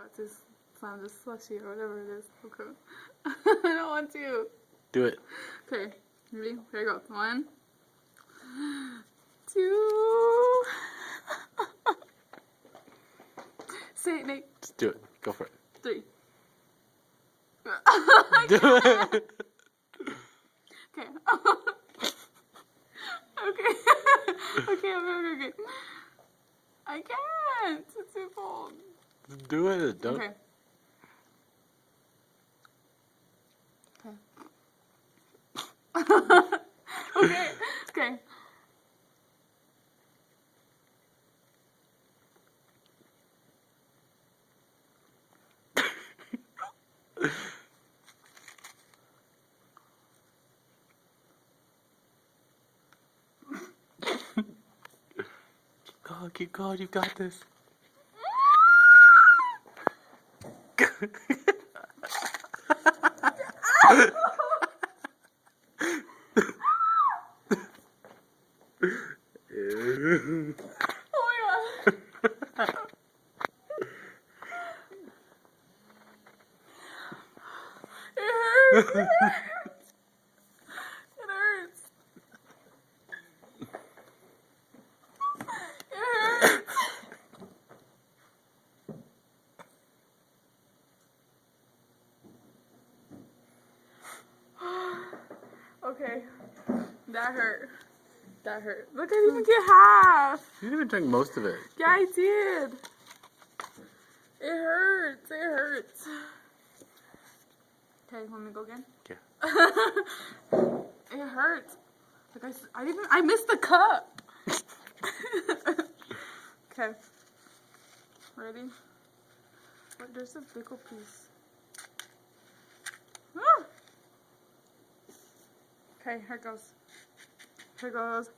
about to slam this slushy or whatever it is. Okay. I don't want to. Do it. Okay. Ready? Here I go. 1, 2. Say it, Nate. Just do it. Go for it. 3. Do it. Okay. Okay. Okay. I can't. It's too cold. Do it. Don't. Okay. Okay. Okay. Keep going. You got this. Oh my god. It hurts. It hurts. It hurts. Okay. That hurt. That hurt. Look, I didn't even get half. You didn't even drink most of it. Yeah, I did. It hurts. It hurts. Okay, let me go again. Yeah. It hurts. Like I missed the cup. Okay. Ready? Wait, there's a big old piece. Ah! Okay, here it goes. Here goes.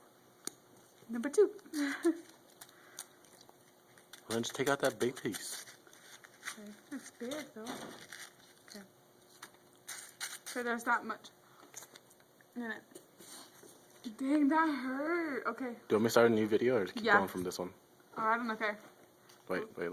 Number 2. Well, then just take out that big piece. Okay. It's big though. Okay. Okay, there's that much in it. Dang, that hurt. Okay. Do you want me to start a new video or just keep Yeah. going from this one? Oh, I don't know. Okay. Wait, let me